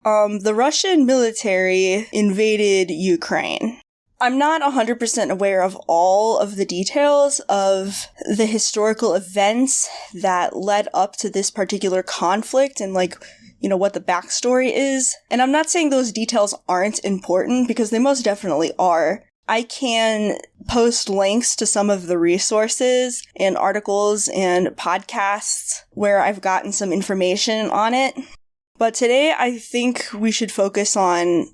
The Russian military invaded Ukraine. I'm not 100% aware of all of the details of the historical events that led up to this particular conflict and, what the backstory is. And I'm not saying those details aren't important, because they most definitely are. I can post links to some of the resources and articles and podcasts where I've gotten some information on it. But today I think we should focus on,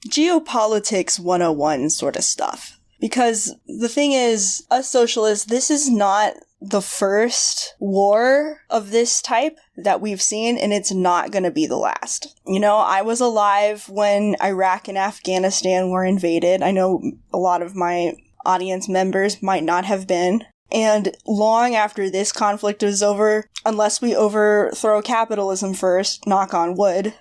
geopolitics 101 sort of stuff. Because the thing is, us socialists, this is not the first war of this type that we've seen, and it's not going to be the last. I was alive when Iraq and Afghanistan were invaded. I know a lot of my audience members might not have been. And long after this conflict is over, unless we overthrow capitalism first, knock on wood,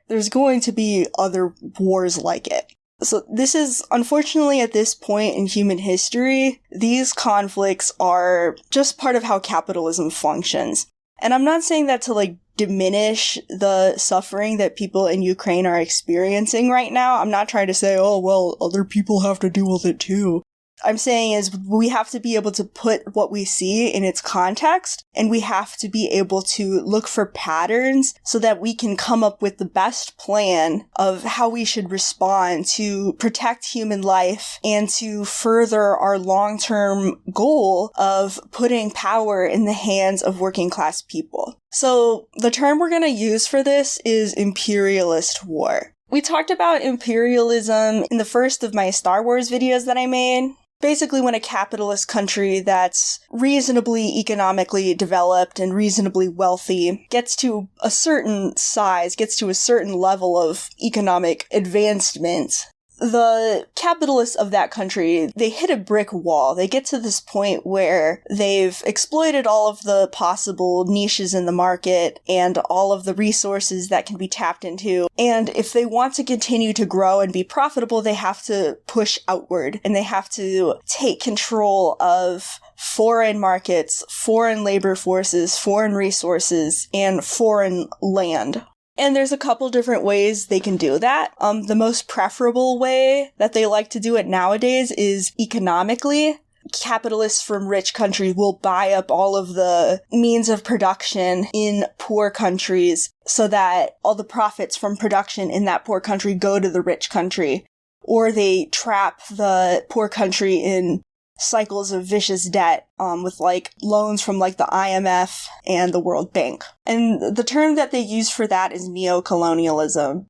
there's going to be other wars like it. So this is, unfortunately, at this point in human history, these conflicts are just part of how capitalism functions. And I'm not saying that to, diminish the suffering that people in Ukraine are experiencing right now. I'm not trying to say, oh, well, other people have to deal with it too. I'm saying is we have to be able to put what we see in its context, and we have to be able to look for patterns so that we can come up with the best plan of how we should respond to protect human life and to further our long-term goal of putting power in the hands of working class people. So the term we're going to use for this is imperialist war. We talked about imperialism in the first of my Star Wars videos that I made. Basically, when a capitalist country that's reasonably economically developed and reasonably wealthy gets to a certain size, gets to a certain level of economic advancement, the capitalists of that country, they hit a brick wall. They get to this point where they've exploited all of the possible niches in the market and all of the resources that can be tapped into. And if they want to continue to grow and be profitable, they have to push outward, and they have to take control of foreign markets, foreign labor forces, foreign resources, and foreign land. And there's a couple different ways they can do that. The most preferable way that they like to do it nowadays is economically. Capitalists from rich countries will buy up all of the means of production in poor countries so that all the profits from production in that poor country go to the rich country. Or they trap the poor country in cycles of vicious debt with loans from the IMF and the World Bank. And the term that they use for that is neocolonialism.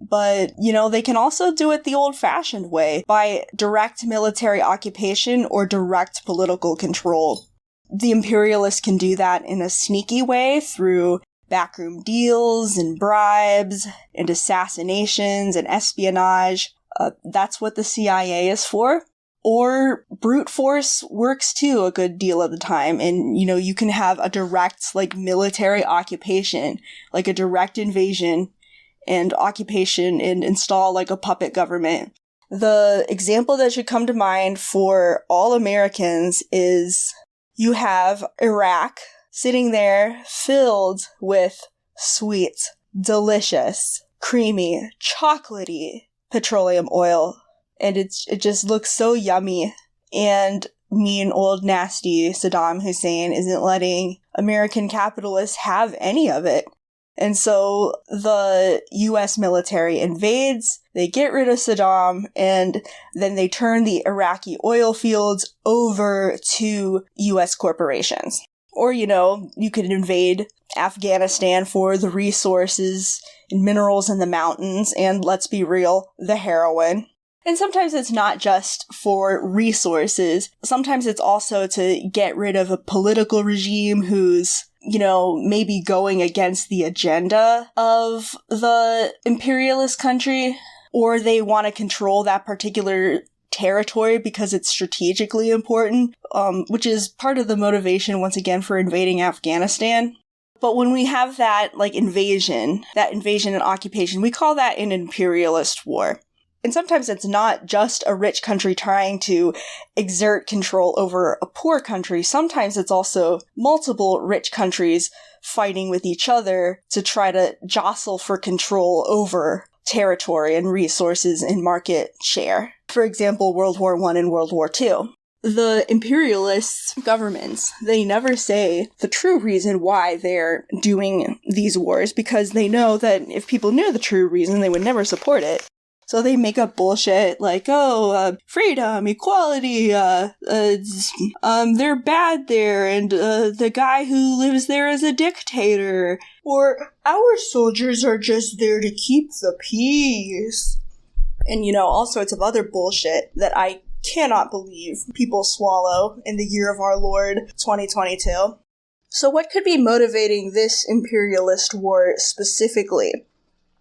But, they can also do it the old-fashioned way by direct military occupation or direct political control. The imperialists can do that in a sneaky way through backroom deals and bribes and assassinations and espionage. That's what the CIA is for. Or brute force works too a good deal of the time. And, you can have a direct, military occupation, a direct invasion and occupation, and install, a puppet government. The example that should come to mind for all Americans is you have Iraq sitting there filled with sweet, delicious, creamy, chocolatey petroleum oil. And it just looks so yummy. And mean old nasty Saddam Hussein isn't letting American capitalists have any of it. And so the US military invades, they get rid of Saddam, and then they turn the Iraqi oil fields over to US corporations. Or, you could invade Afghanistan for the resources and minerals in the mountains, and let's be real, the heroin. And sometimes it's not just for resources. Sometimes it's also to get rid of a political regime who's, maybe going against the agenda of the imperialist country, or they want to control that particular territory because it's strategically important, which is part of the motivation, once again, for invading Afghanistan. But when we have that, invasion and occupation, we call that an imperialist war. And sometimes it's not just a rich country trying to exert control over a poor country. Sometimes it's also multiple rich countries fighting with each other to try to jostle for control over territory and resources and market share. For example, World War I and World War II. The imperialist governments, they never say the true reason why they're doing these wars, because they know that if people knew the true reason, they would never support it. So they make up bullshit like, freedom, equality, they're bad there, and the guy who lives there is a dictator. Or, our soldiers are just there to keep the peace. And, all sorts of other bullshit that I cannot believe people swallow in the year of our Lord, 2022. So what could be motivating this imperialist war specifically?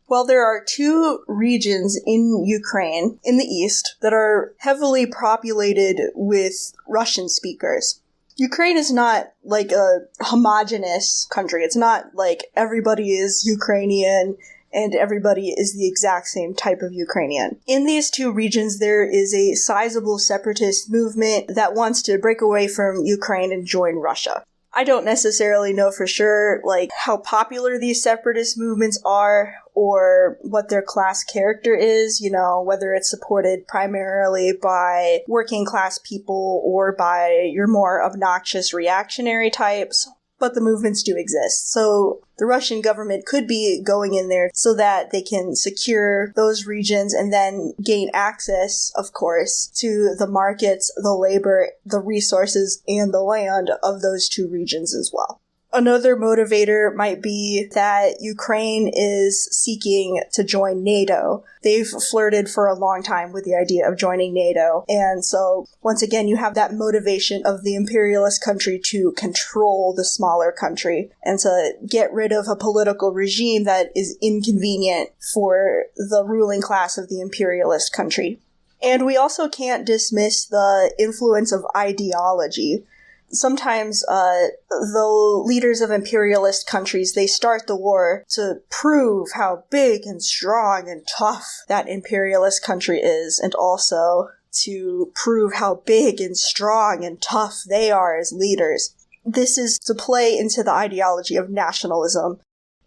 Well, there are two regions in Ukraine, in the east, that are heavily populated with Russian speakers. Ukraine is not like a homogenous country. It's not like everybody is Ukrainian and everybody is the exact same type of Ukrainian. In these two regions, there is a sizable separatist movement that wants to break away from Ukraine and join Russia. I don't necessarily know for sure, how popular these separatist movements are or what their class character is, whether it's supported primarily by working class people or by your more obnoxious reactionary types. But the movements do exist. So the Russian government could be going in there so that they can secure those regions and then gain access, of course, to the markets, the labor, the resources, and the land of those two regions as well. Another motivator might be that Ukraine is seeking to join NATO. They've flirted for a long time with the idea of joining NATO. And so, once again, you have that motivation of the imperialist country to control the smaller country and to get rid of a political regime that is inconvenient for the ruling class of the imperialist country. And we also can't dismiss the influence of ideology. Sometimes the leaders of imperialist countries, they start the war to prove how big and strong and tough that imperialist country is, and also to prove how big and strong and tough they are as leaders. This is to play into the ideology of nationalism.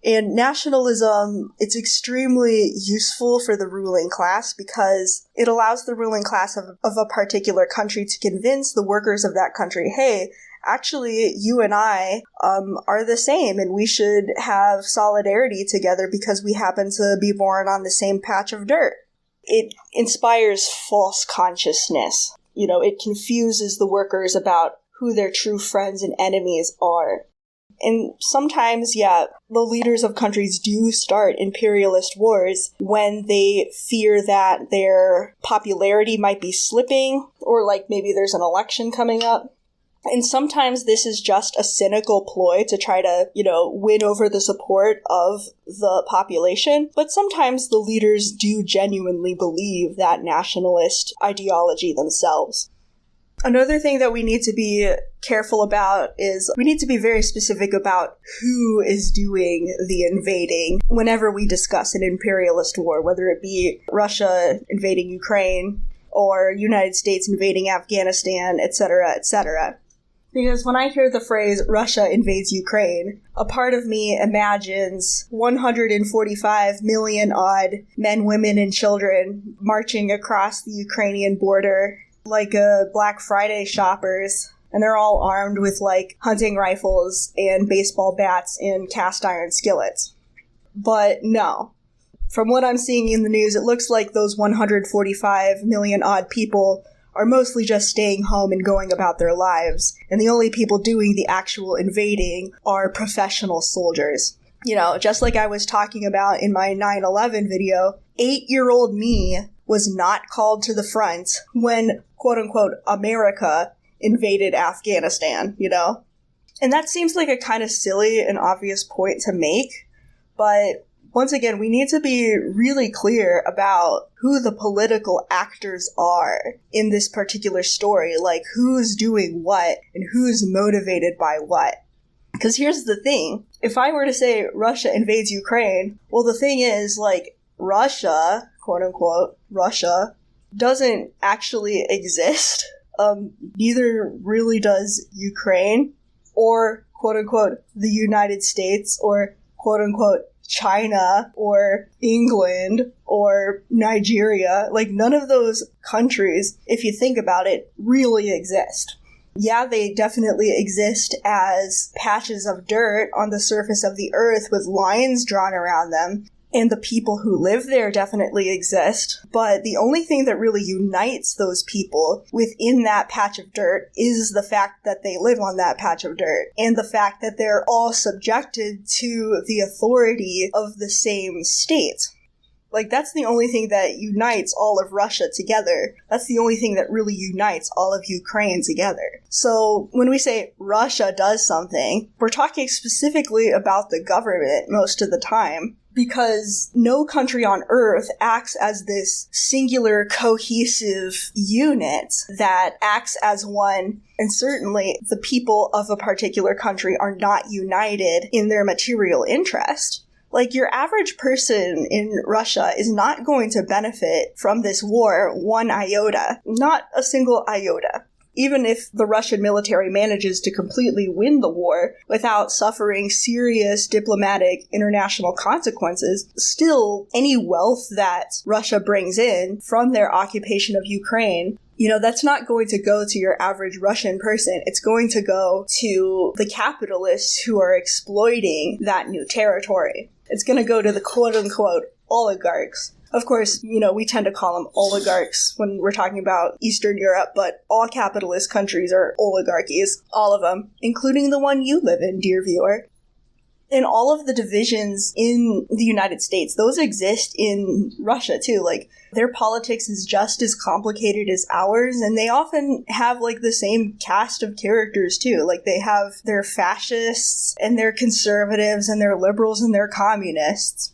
And nationalism, it's extremely useful for the ruling class because it allows the ruling class of a particular country to convince the workers of that country, hey, actually, you and I are the same and we should have solidarity together because we happen to be born on the same patch of dirt. It inspires false consciousness. It confuses the workers about who their true friends and enemies are. And sometimes, the leaders of countries do start imperialist wars when they fear that their popularity might be slipping, or maybe there's an election coming up. And sometimes this is just a cynical ploy to try to, win over the support of the population. But sometimes the leaders do genuinely believe that nationalist ideology themselves. Another thing that we need to be careful about is we need to be very specific about who is doing the invading whenever we discuss an imperialist war, whether it be Russia invading Ukraine or United States invading Afghanistan, etc., etc. Because when I hear the phrase Russia invades Ukraine, a part of me imagines 145 million odd men, women, and children marching across the Ukrainian border like Black Friday shoppers, and they're all armed with hunting rifles and baseball bats and cast iron skillets. But no. From what I'm seeing in the news, it looks like those 145 million odd people are mostly just staying home and going about their lives, and the only people doing the actual invading are professional soldiers. Just like I was talking about in my 9/11 video, 8-year-old me was not called to the front when, quote-unquote, America invaded Afghanistan, And that seems like a kind of silly and obvious point to make, but once again, we need to be really clear about who the political actors are in this particular story, who's doing what and who's motivated by what. Because here's the thing, if I were to say Russia invades Ukraine, well, the thing is, Russia quote-unquote, Russia, doesn't actually exist. Neither really does Ukraine, or quote-unquote, the United States, or quote-unquote, China, or England, or Nigeria. Like, none of those countries, if you think about it, really exist. Yeah, they definitely exist as patches of dirt on the surface of the earth with lines drawn around them, and the people who live there definitely exist, but the only thing that really unites those people within that patch of dirt is the fact that they live on that patch of dirt, and the fact that they're all subjected to the authority of the same state. Like, that's the only thing that unites all of Russia together. That's the only thing that really unites all of Ukraine together. So, when we say Russia does something, we're talking specifically about the government most of the time, because no country on Earth acts as this singular, cohesive unit that acts as one, and certainly the people of a particular country are not united in their material interest. Like, your average person in Russia is not going to benefit from this war one iota. Not a single iota. Even if the Russian military manages to completely win the war without suffering serious diplomatic international consequences, still, any wealth that Russia brings in from their occupation of Ukraine, that's not going to go to your average Russian person. It's going to go to the capitalists who are exploiting that new territory. It's going to go to the quote-unquote oligarchs. Of course, we tend to call them oligarchs when we're talking about Eastern Europe, but all capitalist countries are oligarchies. All of them, including the one you live in, dear viewer. And all of the divisions in the United States, those exist in Russia too. Like, their politics is just as complicated as ours, and they often have, like, the same cast of characters too. Like, they have their fascists, and their conservatives, and their liberals, and their communists.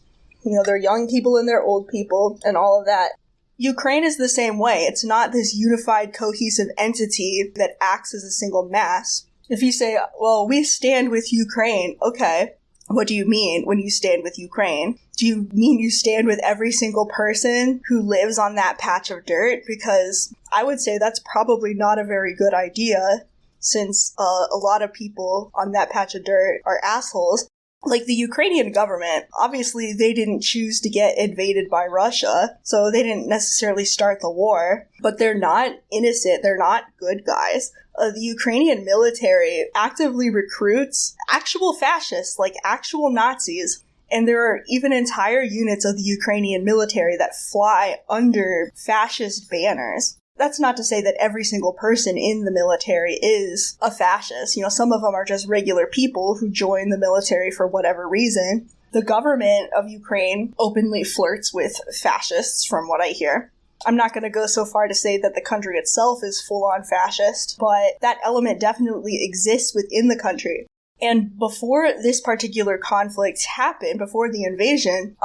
Their young people and their old people, and all of that. Ukraine is the same way. It's not this unified, cohesive entity that acts as a single mass. If you say, well, we stand with Ukraine, okay, what do you mean when you stand with Ukraine? Do you mean you stand with every single person who lives on that patch of dirt? Because I would say that's probably not a very good idea, since a lot of people on that patch of dirt are assholes. Like, the Ukrainian government, obviously they didn't choose to get invaded by Russia, so they didn't necessarily start the war, but they're not innocent, they're not good guys. The Ukrainian military actively recruits actual fascists, like actual Nazis, and there are even entire units of the Ukrainian military that fly under fascist banners. That's not to say that every single person in the military is a fascist. Some of them are just regular people who join the military for whatever reason. The government of Ukraine openly flirts with fascists, from what I hear. I'm not going to go so far to say that the country itself is full-on fascist, but that element definitely exists within the country. And before this particular conflict happened, before the invasion,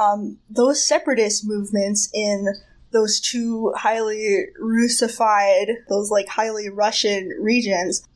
those separatist movements in those two highly Russified, those like highly Russian regions,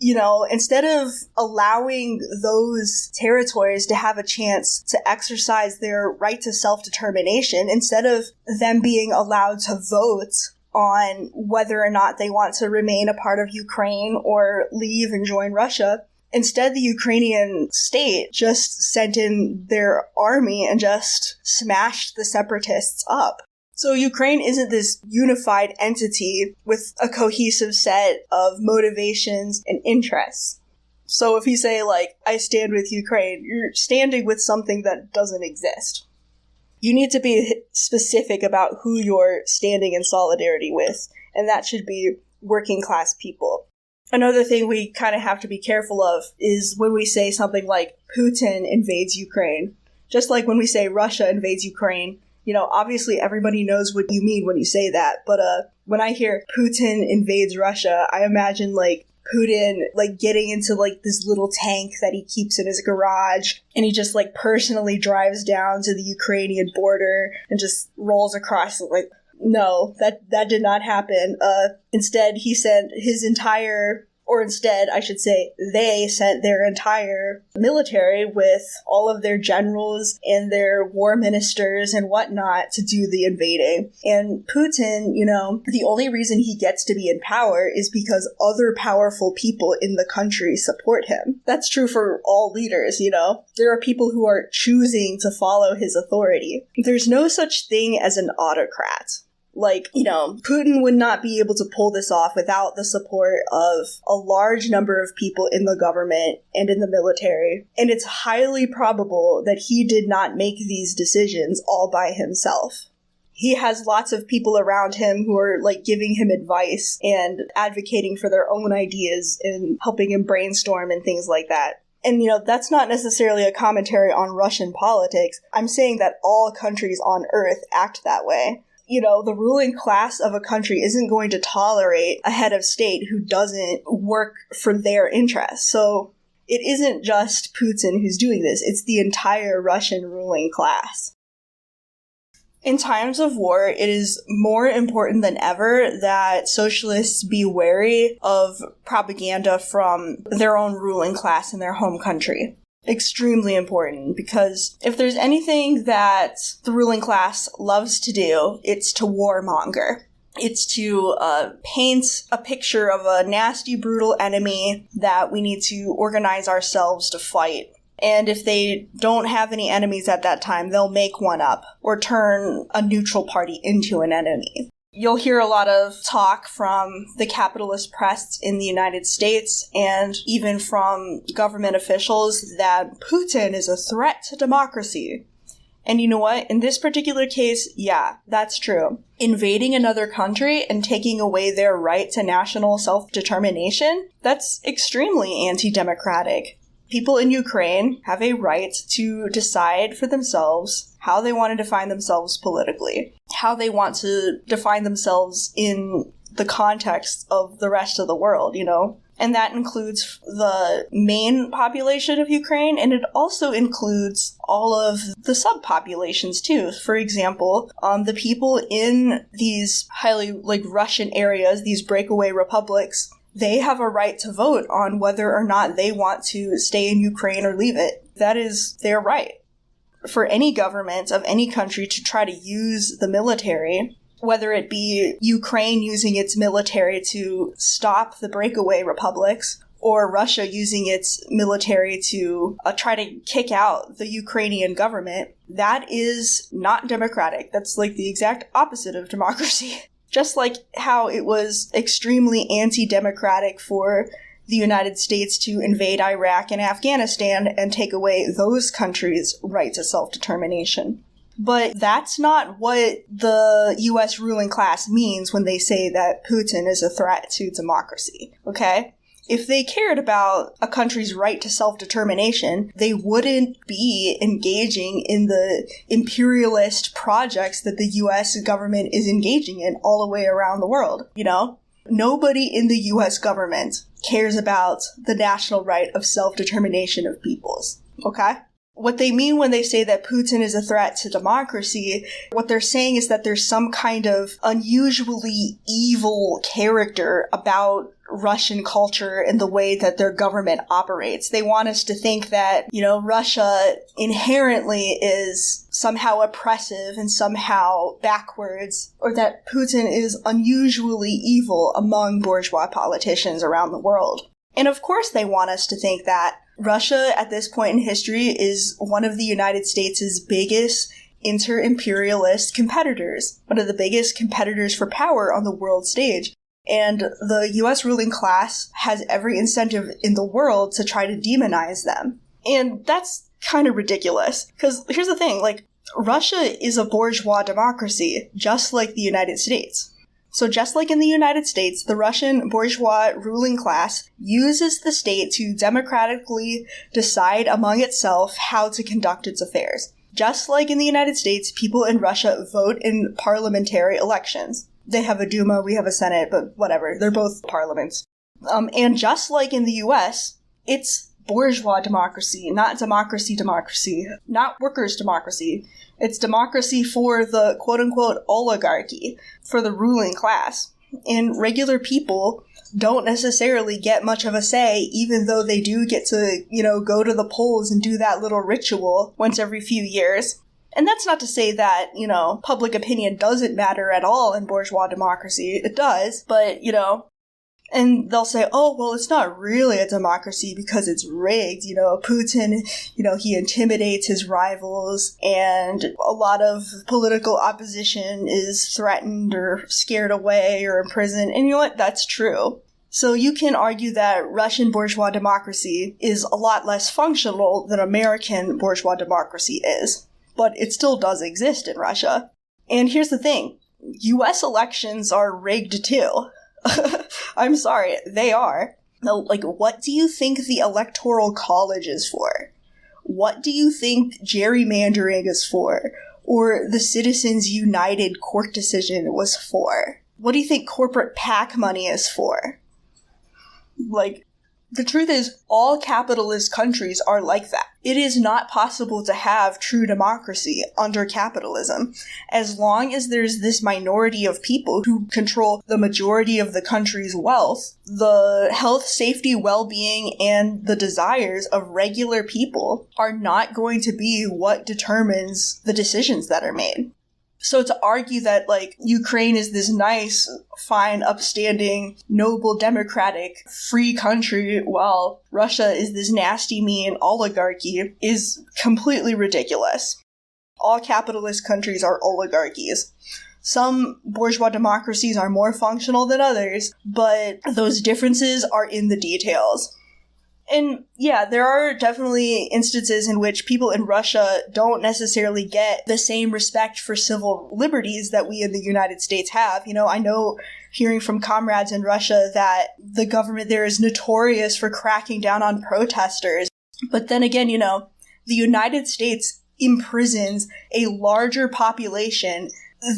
instead of allowing those territories to have a chance to exercise their right to self-determination, instead of them being allowed to vote on whether or not they want to remain a part of Ukraine or leave and join Russia, instead, the Ukrainian state just sent in their army and just smashed the separatists up. So Ukraine isn't this unified entity with a cohesive set of motivations and interests. So if you say, like, I stand with Ukraine, you're standing with something that doesn't exist. You need to be specific about who you're standing in solidarity with, and that should be working class people. Another thing we kind of have to be careful of is when we say something like Putin invades Ukraine. Just like when we say Russia invades Ukraine, obviously everybody knows what you mean when you say that, but when I hear Putin invades Russia, I imagine, like, Putin, like, getting into, like, this little tank that he keeps in his garage, and he just, like, personally drives down to the Ukrainian border and just rolls across, like, no, that did not happen. Instead, he sent his entire Or instead, I should say, they sent their entire military with all of their generals and their war ministers and whatnot to do the invading. And Putin, the only reason he gets to be in power is because other powerful people in the country support him. That's true for all leaders, There are people who are choosing to follow his authority. There's no such thing as an autocrat. Putin would not be able to pull this off without the support of a large number of people in the government and in the military. And it's highly probable that he did not make these decisions all by himself. He has lots of people around him who are, giving him advice and advocating for their own ideas and helping him brainstorm and things like that. And, that's not necessarily a commentary on Russian politics. I'm saying that all countries on Earth act that way. The ruling class of a country isn't going to tolerate a head of state who doesn't work for their interests. So it isn't just Putin who's doing this, it's the entire Russian ruling class. In times of war, it is more important than ever that socialists be wary of propaganda from their own ruling class in their home country. Extremely important, because if there's anything that the ruling class loves to do, it's to warmonger. It's to paint a picture of a nasty, brutal enemy that we need to organize ourselves to fight. And if they don't have any enemies at that time, they'll make one up or turn a neutral party into an enemy. You'll hear a lot of talk from the capitalist press in the United States and even from government officials that Putin is a threat to democracy. And you know what? In this particular case, yeah, that's true. Invading another country and taking away their right to national self-determination, that's extremely anti-democratic. People in Ukraine have a right to decide for themselves how they want to define themselves politically, how they want to define themselves in the context of the rest of the world, And that includes the main population of Ukraine, and it also includes all of the subpopulations too. For example, the people in these highly Russian areas, these breakaway republics, they have a right to vote on whether or not they want to stay in Ukraine or leave it. That is their right. For any government of any country to try to use the military, whether it be Ukraine using its military to stop the breakaway republics, or Russia using its military to try to kick out the Ukrainian government, that is not democratic. That's the exact opposite of democracy. Just like how it was extremely anti-democratic for the United States to invade Iraq and Afghanistan and take away those countries' right to self-determination. But that's not what the U.S. ruling class means when they say that Putin is a threat to democracy, okay? If they cared about a country's right to self-determination, they wouldn't be engaging in the imperialist projects that the U.S. government is engaging in all the way around the world, Nobody in the U.S. government cares about the national right of self-determination of peoples, okay? What they mean when they say that Putin is a threat to democracy, what they're saying is that there's some kind of unusually evil character about Russian culture and the way that their government operates. They want us to think that, Russia inherently is somehow oppressive and somehow backwards, or that Putin is unusually evil among bourgeois politicians around the world. And of course they want us to think that. Russia, at this point in history, is one of the United States' biggest inter-imperialist competitors, one of the biggest competitors for power on the world stage. And the U.S. ruling class has every incentive in the world to try to demonize them. And that's kind of ridiculous. Because here's the thing, Russia is a bourgeois democracy, just like the United States. So just like in the United States, the Russian bourgeois ruling class uses the state to democratically decide among itself how to conduct its affairs. Just like in the United States, people in Russia vote in parliamentary elections. They have a Duma, we have a Senate, but whatever. They're both parliaments. And just like in the US, it's bourgeois democracy, not democracy, not workers' democracy. It's democracy for the quote-unquote oligarchy, for the ruling class. And regular people don't necessarily get much of a say, even though they do get to, go to the polls and do that little ritual once every few years. And that's not to say that, public opinion doesn't matter at all in bourgeois democracy. It does, but, and they'll say, oh, well, it's not really a democracy because it's rigged. Putin, he intimidates his rivals, and a lot of political opposition is threatened or scared away or imprisoned. And you know what? That's true. So you can argue that Russian bourgeois democracy is a lot less functional than American bourgeois democracy is. But it still does exist in Russia. And here's the thing. US elections are rigged too. I'm sorry, they are. Now, what do you think the Electoral College is for? What do you think gerrymandering is for? Or the Citizens United court decision was for? What do you think corporate PAC money is for? The truth is, all capitalist countries are like that. It is not possible to have true democracy under capitalism. As long as there's this minority of people who control the majority of the country's wealth, the health, safety, well-being, and the desires of regular people are not going to be what determines the decisions that are made. So to argue that, Ukraine is this nice, fine, upstanding, noble, democratic, free country, while Russia is this nasty, mean oligarchy, is completely ridiculous. All capitalist countries are oligarchies. Some bourgeois democracies are more functional than others, but those differences are in the details. And yeah, there are definitely instances in which people in Russia don't necessarily get the same respect for civil liberties that we in the United States have. I know hearing from comrades in Russia that the government there is notorious for cracking down on protesters. But then again, the United States imprisons a larger population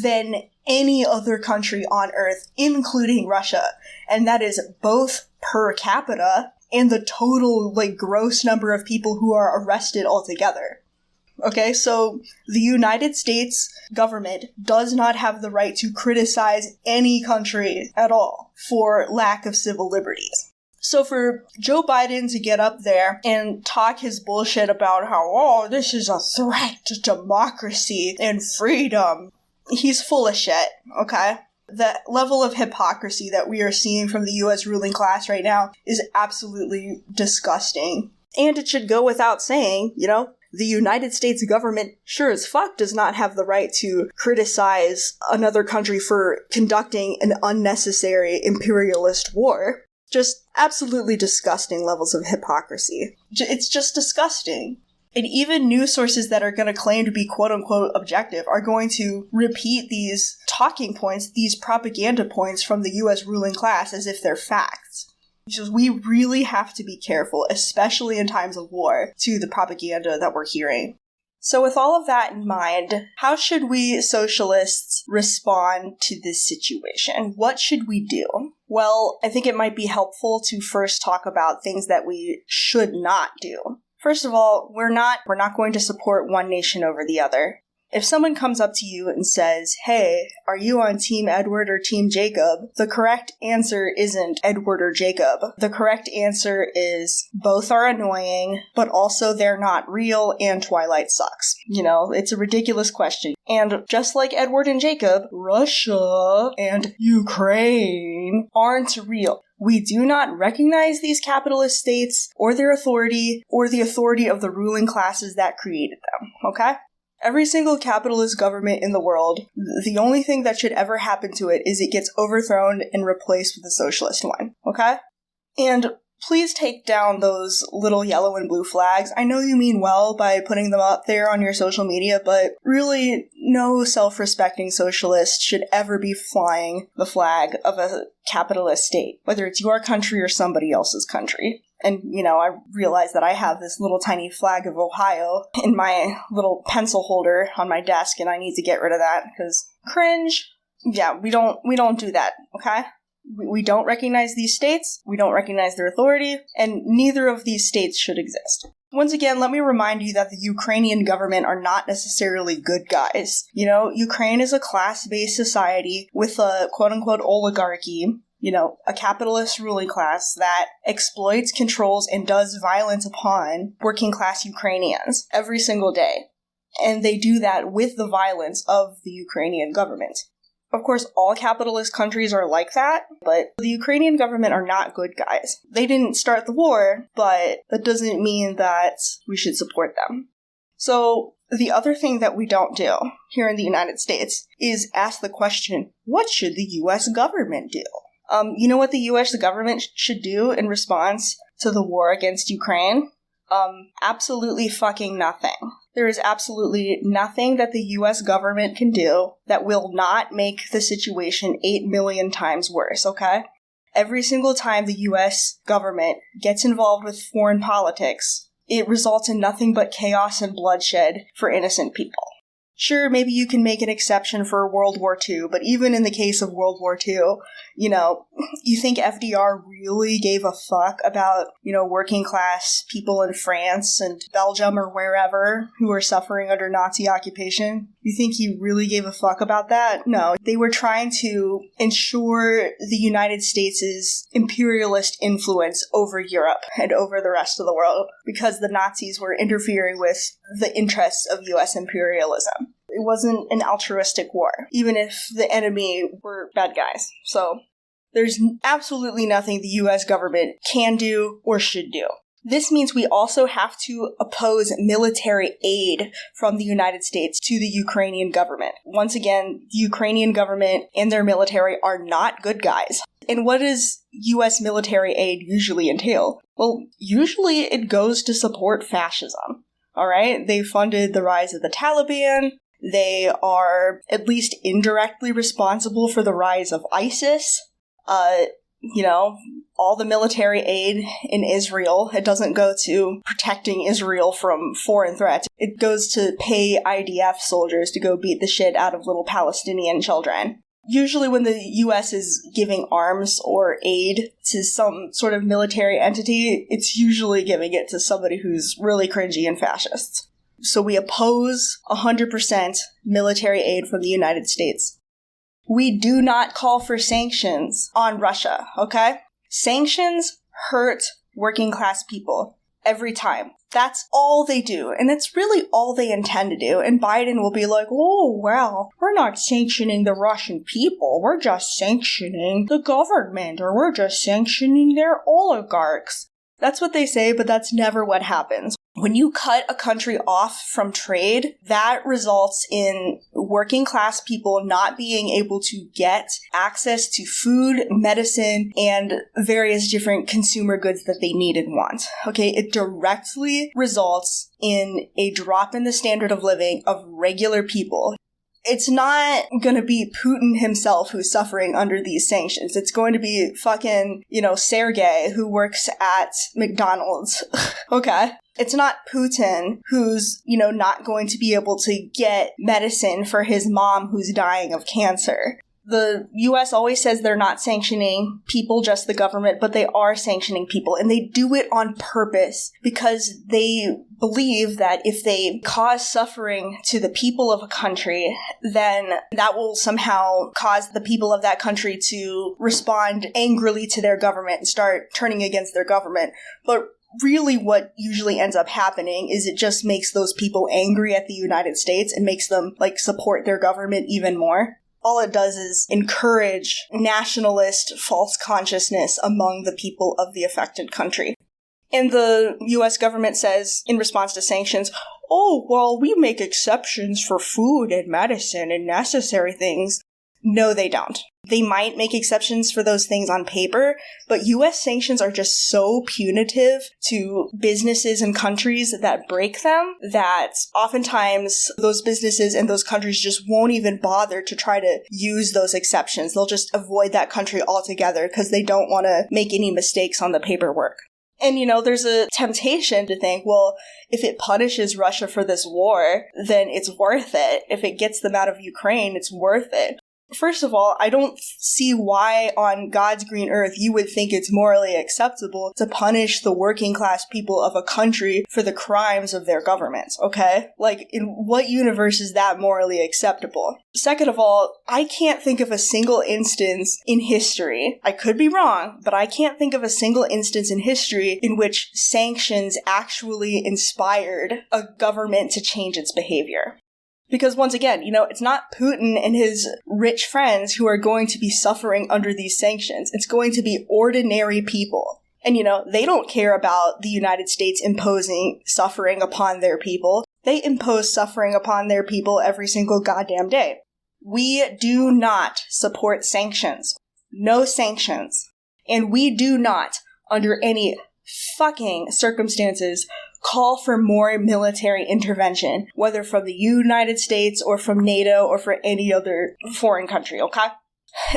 than any other country on earth, including Russia. And that is both per capita and the total, gross number of people who are arrested altogether. Okay, so the United States government does not have the right to criticize any country at all for lack of civil liberties. So for Joe Biden to get up there and talk his bullshit about how, this is a threat to democracy and freedom, he's full of shit, okay? The level of hypocrisy that we are seeing from the U.S. ruling class right now is absolutely disgusting. And it should go without saying, the United States government sure as fuck does not have the right to criticize another country for conducting an unnecessary imperialist war. Just absolutely disgusting levels of hypocrisy. It's just disgusting. And even news sources that are going to claim to be quote-unquote objective are going to repeat these talking points, these propaganda points from the U.S. ruling class as if they're facts. Because we really have to be careful, especially in times of war, to the propaganda that we're hearing. So with all of that in mind, how should we socialists respond to this situation? What should we do? Well, I think it might be helpful to first talk about things that we should not do. First of all, we're not going to support one nation over the other. If someone comes up to you and says, hey, are you on Team Edward or Team Jacob? The correct answer isn't Edward or Jacob. The correct answer is both are annoying, but also they're not real and Twilight sucks. It's a ridiculous question. And just like Edward and Jacob, Russia and Ukraine aren't real. We do not recognize these capitalist states or their authority or the authority of the ruling classes that created them, okay? Every single capitalist government in the world, the only thing that should ever happen to it is it gets overthrown and replaced with a socialist one, okay? And please take down those little yellow and blue flags. I know you mean well by putting them up there on your social media, but really, no self-respecting socialist should ever be flying the flag of a capitalist state, whether it's your country or somebody else's country. And, I realize that I have this little tiny flag of Ohio in my little pencil holder on my desk, and I need to get rid of that, because cringe. Yeah, we don't do that, okay? We don't recognize these states, we don't recognize their authority, and neither of these states should exist. Once again, let me remind you that the Ukrainian government are not necessarily good guys. You know, Ukraine is a class-based society with a quote-unquote oligarchy, you know, a capitalist ruling class that exploits, controls, and does violence upon working-class Ukrainians every single day. And they do that with the violence of the Ukrainian government. Of course, all capitalist countries are like that, but the Ukrainian government are not good guys. They didn't start the war, but that doesn't mean that we should support them. So, the other thing that we don't do here in the United States is ask the question, what should the US government do? You know what the US government should do in response to the war against Ukraine? Absolutely fucking nothing. There is absolutely nothing that the US government can do that will not make the situation 8 million times worse, okay? Every single time the US government gets involved with foreign politics, it results in nothing but chaos and bloodshed for innocent people. Sure, maybe you can make an exception for World War II, but even in the case of World War II, you know, you think FDR really gave a fuck about, you know, working class people in France and Belgium or wherever who were suffering under Nazi occupation? You think he really gave a fuck about that? No, they were trying to ensure the United States' imperialist influence over Europe and over the rest of the world because the Nazis were interfering with the interests of US imperialism. It wasn't an altruistic war, even if the enemy were bad guys. So, there's absolutely nothing the US government can do or should do. This means we also have to oppose military aid from the United States to the Ukrainian government. Once again, the Ukrainian government and their military are not good guys. And what does US military aid usually entail? Well, usually it goes to support fascism. Alright? They funded the rise of the Taliban. They are at least indirectly responsible for the rise of ISIS. You know, all the military aid in Israel, it doesn't go to protecting Israel from foreign threats. It goes to pay IDF soldiers to go beat the shit out of little Palestinian children. Usually when the US is giving arms or aid to some sort of military entity, it's usually giving it to somebody who's really cringy and fascist. So we oppose 100% military aid from the United States. We do not call for sanctions on Russia, okay? Sanctions hurt working class people every time. That's all they do, and it's really all they intend to do. And Biden will be like, oh, well, we're not sanctioning the Russian people, we're just sanctioning the government, or we're just sanctioning their oligarchs. That's what they say, but that's never what happens. When you cut a country off from trade, that results in working class people not being able to get access to food, medicine, and various different consumer goods that they need and want. Okay, it directly results in a drop in the standard of living of regular people. It's not gonna be Putin himself who's suffering under these sanctions. It's going to be fucking, Sergey who works at McDonald's. Okay? It's not Putin who's, not going to be able to get medicine for his mom who's dying of cancer. The US always says they're not sanctioning people, just the government, but they are sanctioning people, and they do it on purpose because they believe that if they cause suffering to the people of a country, then that will somehow cause the people of that country to respond angrily to their government and start turning against their government. But really what usually ends up happening is it just makes those people angry at the United States and makes them, support their government even more. All it does is encourage nationalist false consciousness among the people of the affected country. And the US government says, in response to sanctions, oh, well, we make exceptions for food and medicine and necessary things. No, they don't. They might make exceptions for those things on paper, but US sanctions are just so punitive to businesses and countries that break them that oftentimes those businesses and those countries just won't even bother to try to use those exceptions. They'll just avoid that country altogether because they don't want to make any mistakes on the paperwork. And, there's a temptation to think, well, if it punishes Russia for this war, then it's worth it. If it gets them out of Ukraine, it's worth it. First of all, I don't see why on God's green earth you would think it's morally acceptable to punish the working class people of a country for the crimes of their governments, okay? Like, in what universe is that morally acceptable? Second of all, I can't think of a single instance in history, I could be wrong, but I can't think of a single instance in history in which sanctions actually inspired a government to change its behavior. Because once again, it's not Putin and his rich friends who are going to be suffering under these sanctions. It's going to be ordinary people. And they don't care about the United States imposing suffering upon their people. They impose suffering upon their people every single goddamn day. We do not support sanctions. No sanctions. And we do not, under any fucking circumstances, call for more military intervention, whether from the United States or from NATO or for any other foreign country, okay?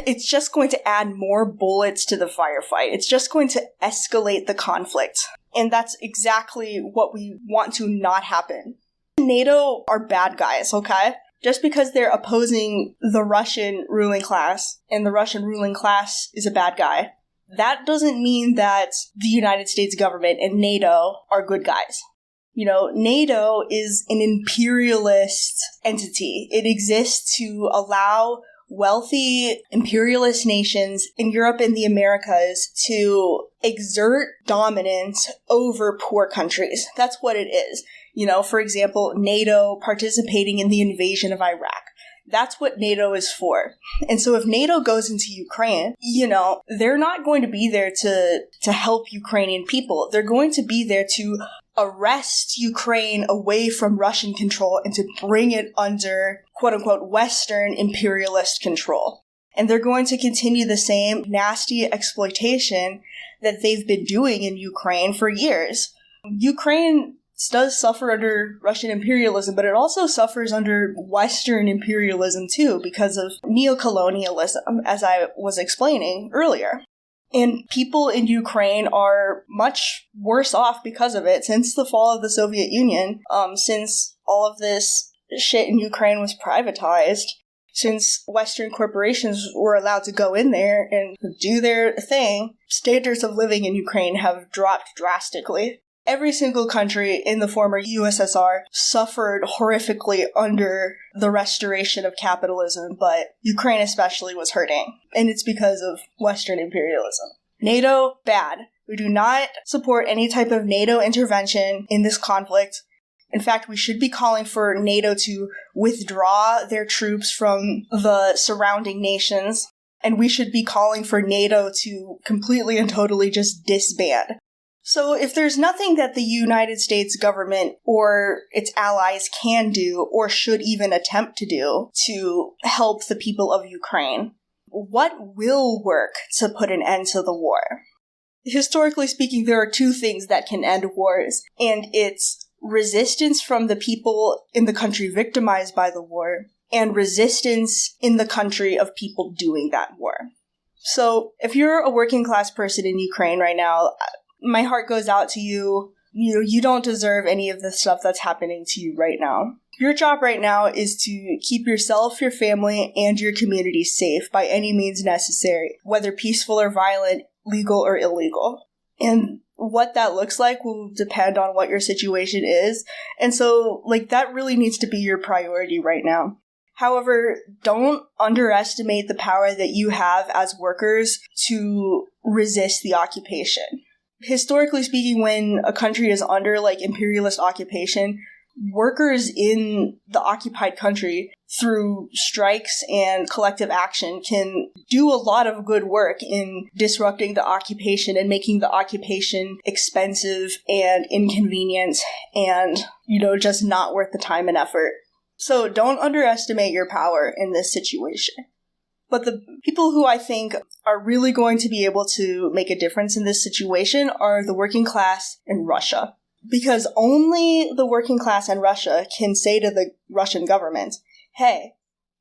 It's just going to add more bullets to the firefight. It's just going to escalate the conflict. And that's exactly what we want to not happen. NATO are bad guys, okay? Just because they're opposing the Russian ruling class, and the Russian ruling class is a bad guy, that doesn't mean that the United States government and NATO are good guys. NATO is an imperialist entity. It exists to allow wealthy imperialist nations in Europe and the Americas to exert dominance over poor countries. That's what it is. For example, NATO participating in the invasion of Iraq. That's what NATO is for. And so if NATO goes into Ukraine, they're not going to be there to help Ukrainian people. They're going to be there to arrest Ukraine away from Russian control and to bring it under, quote-unquote, Western imperialist control. And they're going to continue the same nasty exploitation that they've been doing in Ukraine for years. Ukraine does suffer under Russian imperialism, but it also suffers under Western imperialism too, because of neocolonialism, as I was explaining earlier. And people in Ukraine are much worse off because of it since the fall of the Soviet Union, since all of this shit in Ukraine was privatized, since Western corporations were allowed to go in there and do their thing. Standards of living in Ukraine have dropped drastically. Every single country in the former USSR suffered horrifically under the restoration of capitalism, but Ukraine especially was hurting, and it's because of Western imperialism. NATO, bad. We do not support any type of NATO intervention in this conflict. In fact, we should be calling for NATO to withdraw their troops from the surrounding nations, and we should be calling for NATO to completely and totally just disband. So if there's nothing that the United States government or its allies can do or should even attempt to do to help the people of Ukraine, what will work to put an end to the war? Historically speaking, there are two things that can end wars, and it's resistance from the people in the country victimized by the war and resistance in the country of people doing that war. So if you're a working class person in Ukraine right now, my heart goes out to you. You don't deserve any of the stuff that's happening to you right now. Your job right now is to keep yourself, your family, and your community safe by any means necessary, whether peaceful or violent, legal or illegal. And what that looks like will depend on what your situation is. And so, that really needs to be your priority right now. However, don't underestimate the power that you have as workers to resist the occupation. Historically speaking, when a country is under, imperialist occupation, workers in the occupied country, through strikes and collective action, can do a lot of good work in disrupting the occupation and making the occupation expensive and inconvenient and, just not worth the time and effort. So don't underestimate your power in this situation. But the people who I think are really going to be able to make a difference in this situation are the working class in Russia. Because only the working class in Russia can say to the Russian government, hey,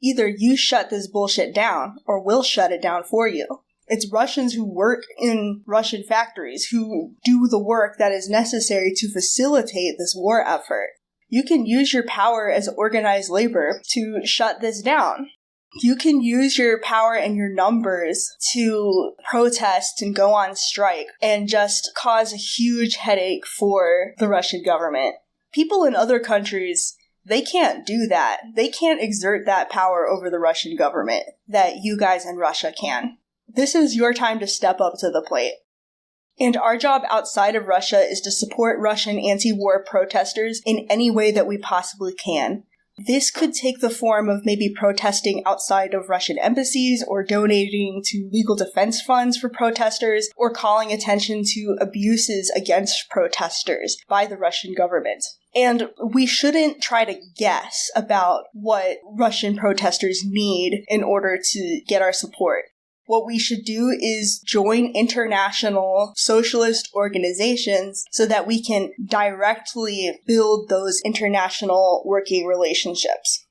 either you shut this bullshit down or we'll shut it down for you. It's Russians who work in Russian factories who do the work that is necessary to facilitate this war effort. You can use your power as organized labor to shut this down. You can use your power and your numbers to protest and go on strike and just cause a huge headache for the Russian government. People in other countries, they can't do that. They can't exert that power over the Russian government that you guys in Russia can. This is your time to step up to the plate. And our job outside of Russia is to support Russian anti-war protesters in any way that we possibly can. This could take the form of maybe protesting outside of Russian embassies or donating to legal defense funds for protesters or calling attention to abuses against protesters by the Russian government. And we shouldn't try to guess about what Russian protesters need in order to get our support. What we should do is join international socialist organizations so that we can directly build those international working relationships.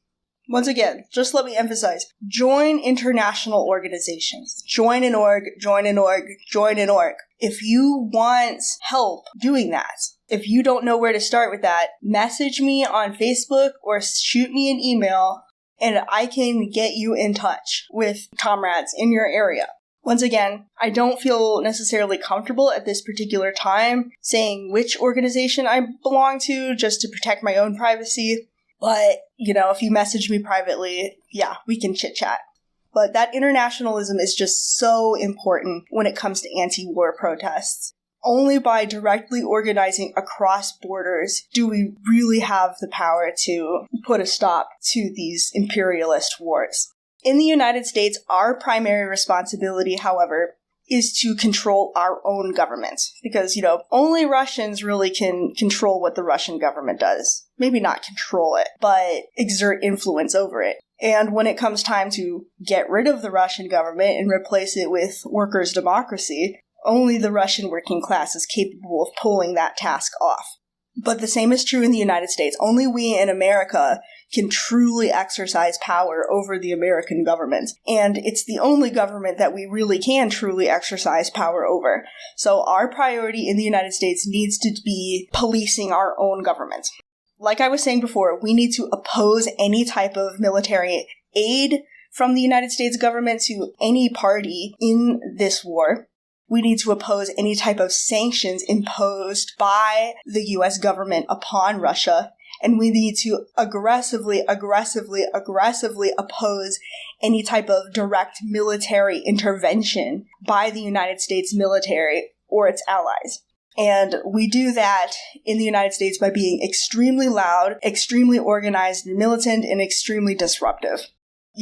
Once again, just let me emphasize, join international organizations. Join an org, join an org, join an org. If you want help doing that, if you don't know where to start with that, message me on Facebook or shoot me an email, and I can get you in touch with comrades in your area. Once again, I don't feel necessarily comfortable at this particular time saying which organization I belong to just to protect my own privacy. But, if you message me privately, yeah, we can chit-chat. But that internationalism is just so important when it comes to anti-war protests. Only by directly organizing across borders do we really have the power to put a stop to these imperialist wars. In the United States, our primary responsibility, however, is to control our own government. Because, only Russians really can control what the Russian government does. Maybe not control it, but exert influence over it. And when it comes time to get rid of the Russian government and replace it with workers' democracy, only the Russian working class is capable of pulling that task off. But the same is true in the United States. Only we in America can truly exercise power over the American government. And it's the only government that we really can truly exercise power over. So our priority in the United States needs to be policing our own government. Like I was saying before, we need to oppose any type of military aid from the United States government to any party in this war. We need to oppose any type of sanctions imposed by the U.S. government upon Russia. And we need to aggressively oppose any type of direct military intervention by the United States military or its allies. And we do that in the United States by being extremely loud, extremely organized and militant, and extremely disruptive.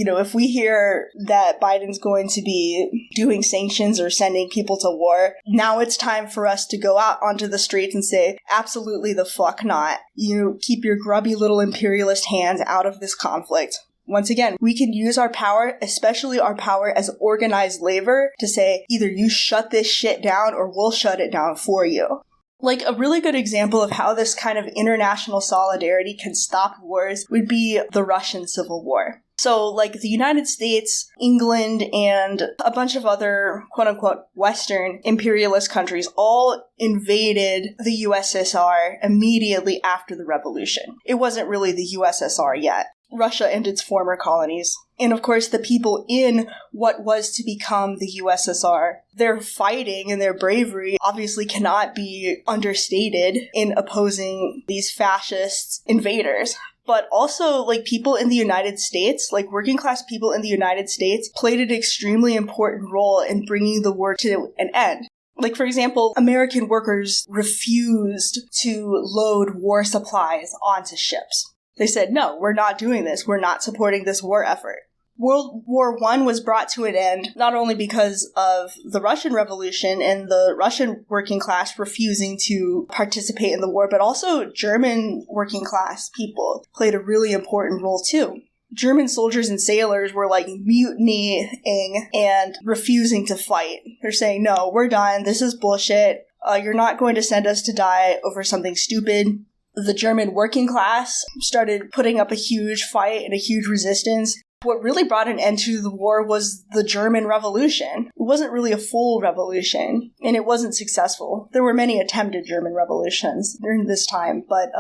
If we hear that Biden's going to be doing sanctions or sending people to war, now it's time for us to go out onto the streets and say, absolutely the fuck not. You keep your grubby little imperialist hands out of this conflict. Once again, we can use our power, especially our power as organized labor, to say, either you shut this shit down or we'll shut it down for you. Like, a really good example of how this kind of international solidarity can stop wars would be the Russian Civil War. So, the United States, England, and a bunch of other quote-unquote Western imperialist countries all invaded the USSR immediately after the revolution. It wasn't really the USSR yet. Russia and its former colonies. And of course, the people in what was to become the USSR, their fighting and their bravery obviously cannot be understated in opposing these fascist invaders. But also, people in the United States, working class people in the United States, played an extremely important role in bringing the war to an end. For example, American workers refused to load war supplies onto ships. They said, no, we're not doing this. We're not supporting this war effort. World War I was brought to an end not only because of the Russian Revolution and the Russian working class refusing to participate in the war, but also German working class people played a really important role too. German soldiers and sailors were mutinying and refusing to fight. They're saying, no, we're done. This is bullshit. You're not going to send us to die over something stupid. The German working class started putting up a huge fight and a huge resistance. What really brought an end to the war was the German Revolution. It wasn't really a full revolution, and it wasn't successful. There were many attempted German revolutions during this time, but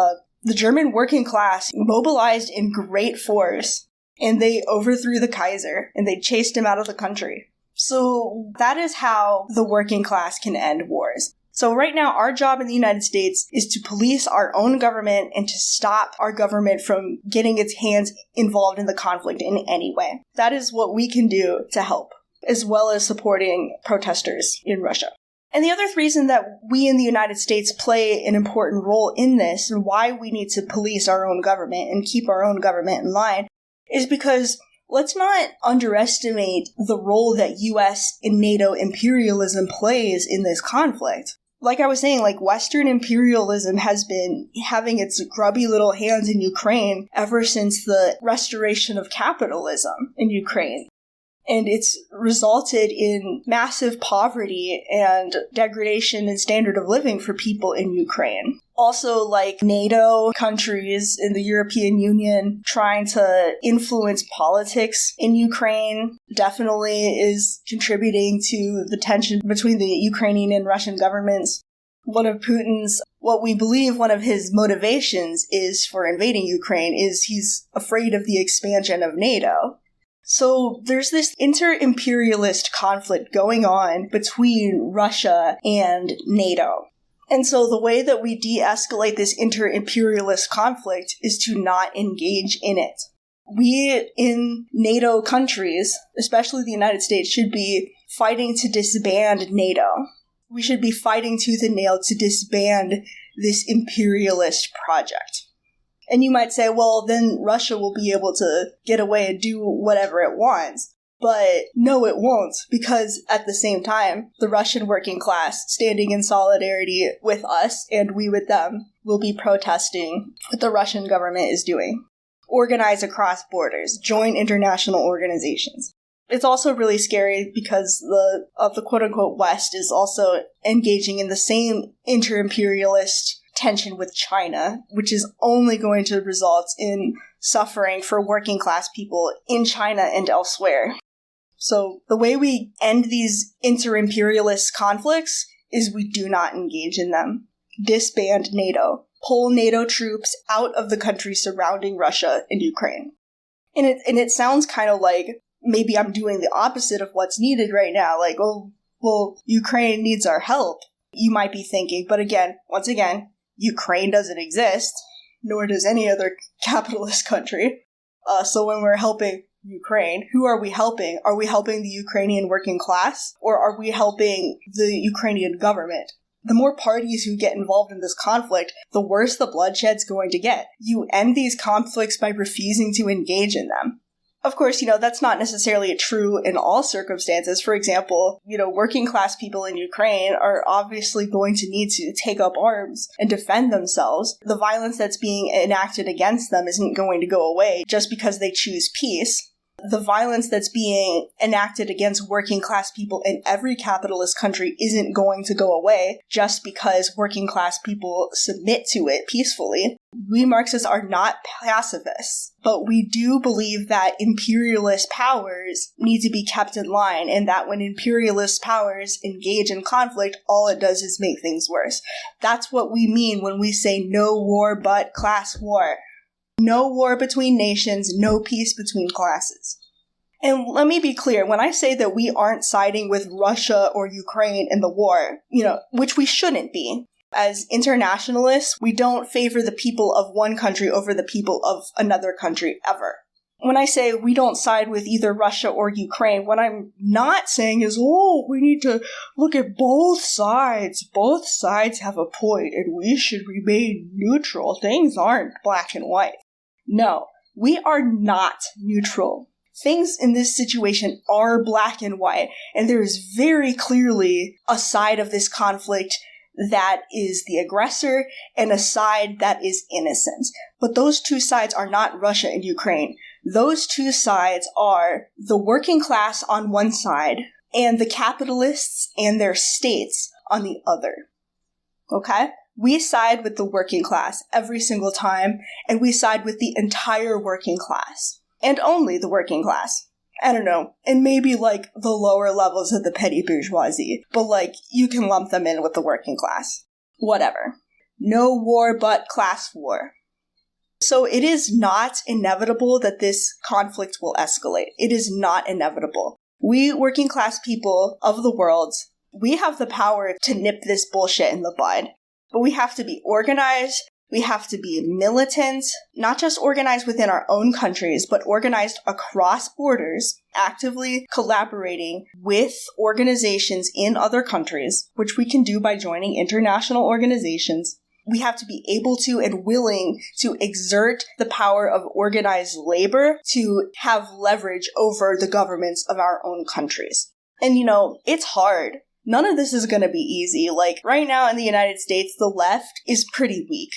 the German working class mobilized in great force and they overthrew the Kaiser, and they chased him out of the country. So that is how the working class can end wars. So right now, our job in the United States is to police our own government and to stop our government from getting its hands involved in the conflict in any way. That is what we can do to help, as well as supporting protesters in Russia. And the other reason that we in the United States play an important role in this, and why we need to police our own government and keep our own government in line, is because let's not underestimate the role that US and NATO imperialism plays in this conflict. Like I was saying, Western imperialism has been having its grubby little hands in Ukraine ever since the restoration of capitalism in Ukraine. And it's resulted in massive poverty and degradation in standard of living for people in Ukraine. Also, NATO countries in the European Union trying to influence politics in Ukraine definitely is contributing to the tension between the Ukrainian and Russian governments. What we believe one of his motivations is for invading Ukraine is he's afraid of the expansion of NATO. So there's this inter-imperialist conflict going on between Russia and NATO. And so the way that we de-escalate this inter-imperialist conflict is to not engage in it. We in NATO countries, especially the United States, should be fighting to disband NATO. We should be fighting tooth and nail to disband this imperialist project. And you might say, well, then Russia will be able to get away and do whatever it wants. But no, it won't, because at the same time, the Russian working class, standing in solidarity with us and we with them, will be protesting what the Russian government is doing. Organize across borders, join international organizations. It's also really scary because the quote-unquote West is also engaging in the same inter-imperialist tension with China, which is only going to result in suffering for working class people in China and elsewhere. So the way we end these inter-imperialist conflicts is we do not engage in them. Disband NATO. Pull NATO troops out of the countries surrounding Russia and Ukraine. And it sounds kind of like maybe I'm doing the opposite of what's needed right now. Well, Ukraine needs our help. You might be thinking, but once again, Ukraine doesn't exist, nor does any other capitalist country. So when we're helping Ukraine, who are we helping? Are we helping the Ukrainian working class? Or are we helping the Ukrainian government? The more parties who get involved in this conflict, the worse the bloodshed's going to get. You end these conflicts by refusing to engage in them. Of course, that's not necessarily true in all circumstances. For example, working class people in Ukraine are obviously going to need to take up arms and defend themselves. The violence that's being enacted against them isn't going to go away just because they choose peace. The violence that's being enacted against working class people in every capitalist country isn't going to go away just because working class people submit to it peacefully. We Marxists are not pacifists, but we do believe that imperialist powers need to be kept in line, and that when imperialist powers engage in conflict, all it does is make things worse. That's what we mean when we say no war but class war. No war between nations, no peace between classes. And let me be clear, when I say that we aren't siding with Russia or Ukraine in the war, which we shouldn't be, as internationalists, we don't favor the people of one country over the people of another country ever. When I say we don't side with either Russia or Ukraine, what I'm not saying is, we need to look at both sides. Both sides have a point, and we should remain neutral. Things aren't black and white. No, we are not neutral. Things in this situation are black and white, and there is very clearly a side of this conflict that is the aggressor and a side that is innocent. But those two sides are not Russia and Ukraine. Those two sides are the working class on one side and the capitalists and their states on the other. Okay? We side with the working class every single time, and we side with the entire working class. And only the working class. I don't know, and maybe the lower levels of the petty bourgeoisie, but you can lump them in with the working class. Whatever. No war but class war. So it is not inevitable that this conflict will escalate. It is not inevitable. We working class people of the world, we have the power to nip this bullshit in the bud. But we have to be organized. We have to be militant, not just organized within our own countries, but organized across borders, actively collaborating with organizations in other countries, which we can do by joining international organizations. We have to be able to and willing to exert the power of organized labor to have leverage over the governments of our own countries. And it's hard. None of this is going to be easy. Like, right now in the United States, the left is pretty weak.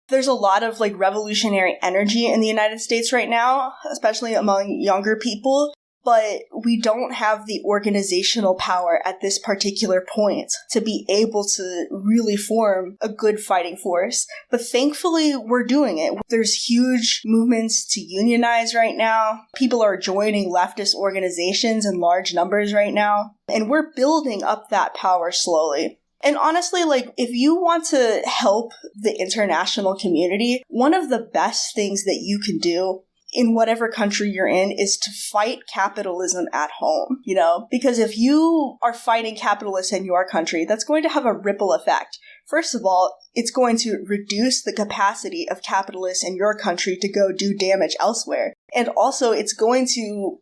There's a lot of, revolutionary energy in the United States right now, especially among younger people. But we don't have the organizational power at this particular point to be able to really form a good fighting force. But thankfully, we're doing it. There's huge movements to unionize right now. People are joining leftist organizations in large numbers right now. And we're building up that power slowly. And honestly, if you want to help the international community, one of the best things that you can do in whatever country you're in is to fight capitalism at home, because if you are fighting capitalists in your country, that's going to have a ripple effect. First of all, it's going to reduce the capacity of capitalists in your country to go do damage elsewhere. And also, it's going to,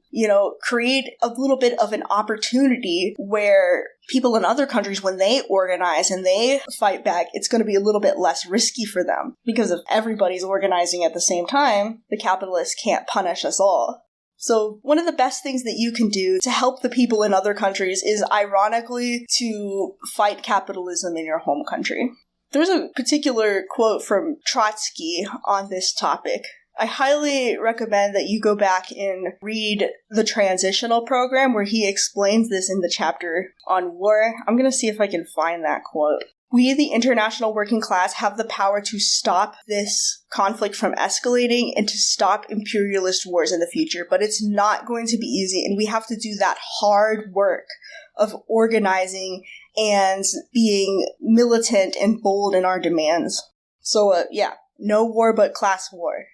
create a little bit of an opportunity where people in other countries, when they organize and they fight back, it's going to be a little bit less risky for them. Because if everybody's organizing at the same time, the capitalists can't punish us all. So one of the best things that you can do to help the people in other countries is, ironically, to fight capitalism in your home country. There's a particular quote from Trotsky on this topic. I highly recommend that you go back and read the transitional program where he explains this in the chapter on war. I'm going to see if I can find that quote. We, the international working class, have the power to stop this conflict from escalating and to stop imperialist wars in the future, but it's not going to be easy, and we have to do that hard work of organizing and being militant and bold in our demands. So, no war but class war.